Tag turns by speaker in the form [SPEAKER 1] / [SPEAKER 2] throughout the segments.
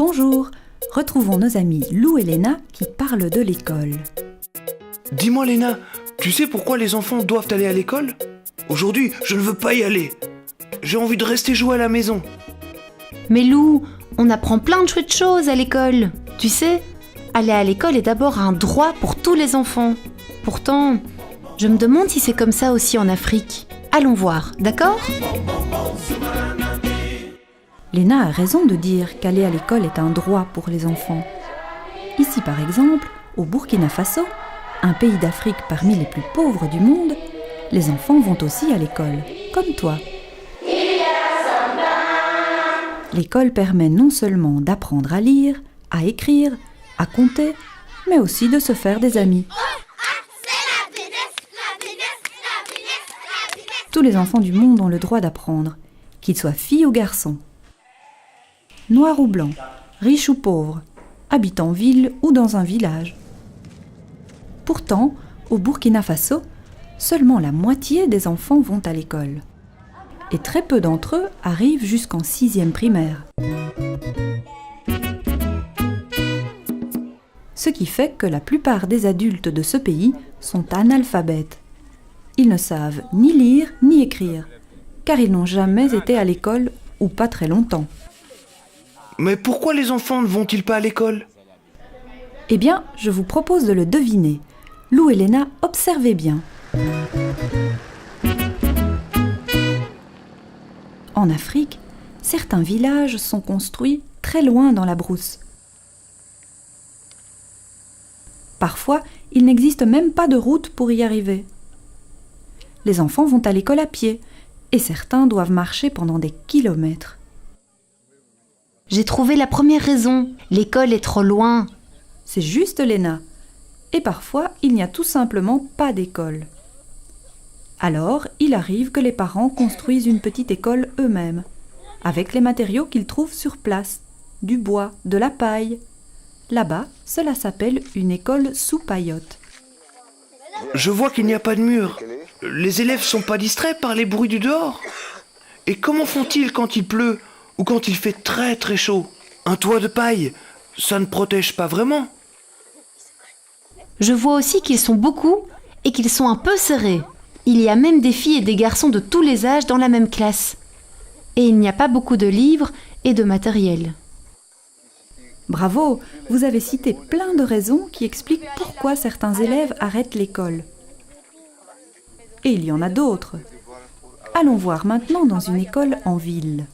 [SPEAKER 1] Bonjour, retrouvons nos amis Lou et Léna qui parlent de l'école.
[SPEAKER 2] Dis-moi Léna, tu sais pourquoi les enfants doivent aller à l'école ? Aujourd'hui, je ne veux pas y aller. J'ai envie de rester jouer à la maison.
[SPEAKER 3] Mais Lou, on apprend plein de chouettes choses à l'école. Tu sais, aller à l'école est d'abord un droit pour tous les enfants. Pourtant, je me demande si c'est comme ça aussi en Afrique. Allons voir, d'accord ?
[SPEAKER 1] Léna a raison de dire qu'aller à l'école est un droit pour les enfants. Ici par exemple, au Burkina Faso, un pays d'Afrique parmi les plus pauvres du monde, les enfants vont aussi à l'école, comme toi. L'école permet non seulement d'apprendre à lire, à écrire, à compter, mais aussi de se faire des amis. Tous les enfants du monde ont le droit d'apprendre, qu'ils soient filles ou garçons. Noir ou blanc, riche ou pauvre, habitent en ville ou dans un village. Pourtant, au Burkina Faso, seulement la moitié des enfants vont à l'école. Et très peu d'entre eux arrivent jusqu'en 6e primaire. Ce qui fait que la plupart des adultes de ce pays sont analphabètes. Ils ne savent ni lire ni écrire, car ils n'ont jamais été à l'école ou pas très longtemps.
[SPEAKER 2] Mais pourquoi les enfants ne vont-ils pas à l'école ?
[SPEAKER 1] Eh bien, je vous propose de le deviner. Lou et Léna, observez bien. En Afrique, certains villages sont construits très loin dans la brousse. Parfois, il n'existe même pas de route pour y arriver. Les enfants vont à l'école à pied, et certains doivent marcher pendant des kilomètres.
[SPEAKER 3] J'ai trouvé la première raison. L'école est trop loin.
[SPEAKER 1] C'est juste, Léna. Et parfois, il n'y a tout simplement pas d'école. Alors, il arrive que les parents construisent une petite école eux-mêmes, avec les matériaux qu'ils trouvent sur place, du bois, de la paille. Là-bas, cela s'appelle une école sous paillote.
[SPEAKER 2] Je vois qu'il n'y a pas de mur. Les élèves sont pas distraits par les bruits du dehors. Et comment font-ils quand il pleut ou quand il fait très très chaud ? Un toit de paille, ça ne protège pas vraiment.
[SPEAKER 3] Je vois aussi qu'ils sont beaucoup et qu'ils sont un peu serrés. Il y a même des filles et des garçons de tous les âges dans la même classe. Et il n'y a pas beaucoup de livres et de matériel.
[SPEAKER 1] Bravo, vous avez cité plein de raisons qui expliquent pourquoi certains élèves arrêtent l'école. Et il y en a d'autres. Allons voir maintenant dans une école en ville.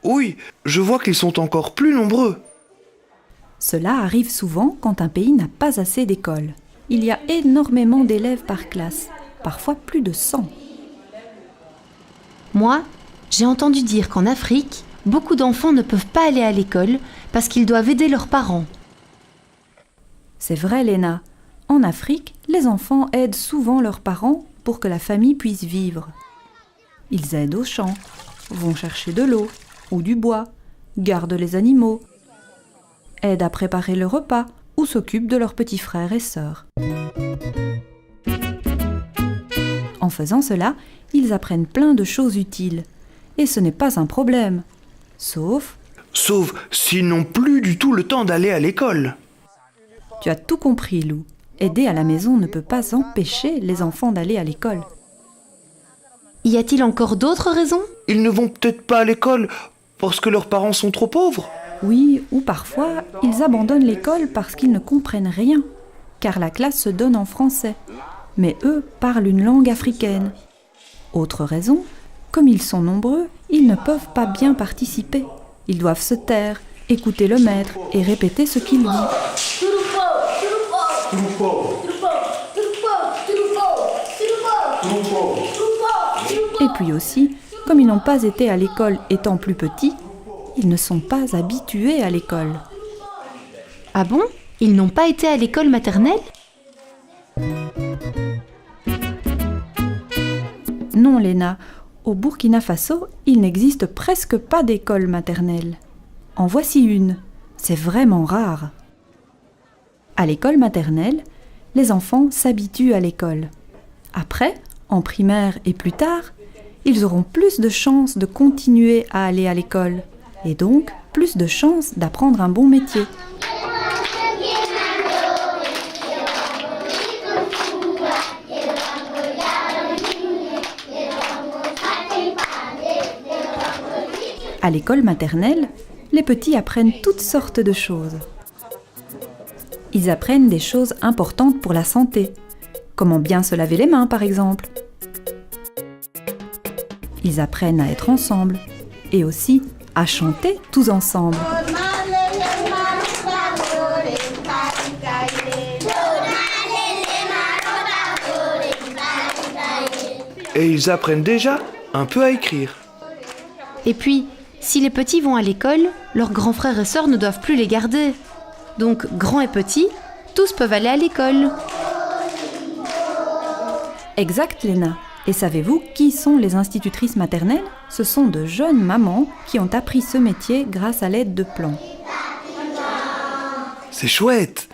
[SPEAKER 2] Oui, je vois qu'ils sont encore plus nombreux.
[SPEAKER 1] Cela arrive souvent quand un pays n'a pas assez d'écoles. Il y a énormément d'élèves par classe, parfois plus de 100.
[SPEAKER 3] Moi, j'ai entendu dire qu'en Afrique, beaucoup d'enfants ne peuvent pas aller à l'école parce qu'ils doivent aider leurs parents.
[SPEAKER 1] C'est vrai, Léna. En Afrique, les enfants aident souvent leurs parents pour que la famille puisse vivre. Ils aident aux champs, vont chercher de l'eau ou du bois, gardent les animaux, aident à préparer le repas ou s'occupent de leurs petits frères et sœurs. En faisant cela, ils apprennent plein de choses utiles. Et ce n'est pas un problème. Sauf
[SPEAKER 2] S'ils n'ont plus du tout le temps d'aller à l'école.
[SPEAKER 1] Tu as tout compris, Lou. Aider à la maison ne peut pas empêcher les enfants d'aller à l'école.
[SPEAKER 3] Y a-t-il encore d'autres raisons ?
[SPEAKER 2] Ils ne vont peut-être pas à l'école parce que leurs parents sont trop pauvres.
[SPEAKER 1] Oui, ou parfois, ils abandonnent l'école parce qu'ils ne comprennent rien, car la classe se donne en français. Mais eux parlent une langue africaine. Autre raison, comme ils sont nombreux, ils ne peuvent pas bien participer. Ils doivent se taire, écouter le maître et répéter ce qu'il dit. Et puis aussi, comme ils n'ont pas été à l'école étant plus petits, ils ne sont pas habitués à l'école.
[SPEAKER 3] Ah bon ? Ils n'ont pas été à l'école maternelle ?
[SPEAKER 1] Non, Léna. Au Burkina Faso, il n'existe presque pas d'école maternelle. En voici une. C'est vraiment rare. À l'école maternelle, les enfants s'habituent à l'école. Après, en primaire et plus tard, ils auront plus de chances de continuer à aller à l'école et donc plus de chances d'apprendre un bon métier. À l'école maternelle, les petits apprennent toutes sortes de choses. Ils apprennent des choses importantes pour la santé. Comment bien se laver les mains, par exemple. Ils apprennent à être ensemble et aussi à chanter tous ensemble.
[SPEAKER 2] Et ils apprennent déjà un peu à écrire.
[SPEAKER 3] Et puis, si les petits vont à l'école, leurs grands frères et sœurs ne doivent plus les garder. Donc, grands et petits, tous peuvent aller à l'école.
[SPEAKER 1] Exact, Léna. Et savez-vous qui sont les institutrices maternelles ? Ce sont de jeunes mamans qui ont appris ce métier grâce à l'aide de plans.
[SPEAKER 2] C'est chouette.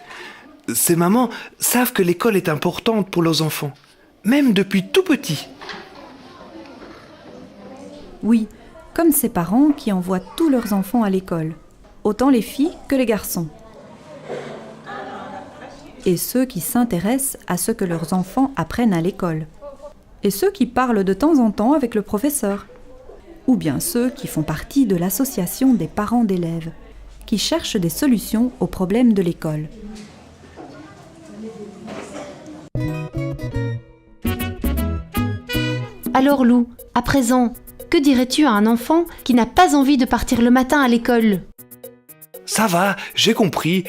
[SPEAKER 2] Ces mamans savent que l'école est importante pour leurs enfants, même depuis tout petit.
[SPEAKER 1] Oui, comme ces parents qui envoient tous leurs enfants à l'école, autant les filles que les garçons. Et ceux qui s'intéressent à ce que leurs enfants apprennent à l'école. Et ceux qui parlent de temps en temps avec le professeur. Ou bien ceux qui font partie de l'association des parents d'élèves, qui cherchent des solutions aux problèmes de l'école.
[SPEAKER 3] Alors Lou, à présent, que dirais-tu à un enfant qui n'a pas envie de partir le matin à l'école ?
[SPEAKER 2] Ça va, j'ai compris.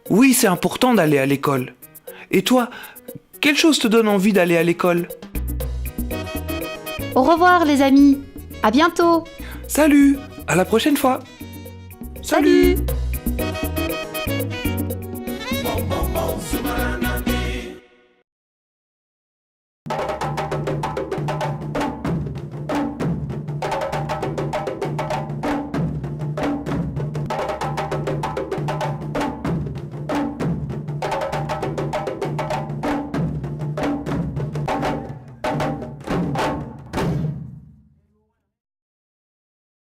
[SPEAKER 2] Oui, c'est important d'aller à l'école. Et toi, quelle chose te donne envie d'aller à l'école ?
[SPEAKER 3] Au revoir les amis, à bientôt.
[SPEAKER 2] Salut, à la prochaine fois.
[SPEAKER 3] Salut.
[SPEAKER 4] Boom, boom, boom, Superman.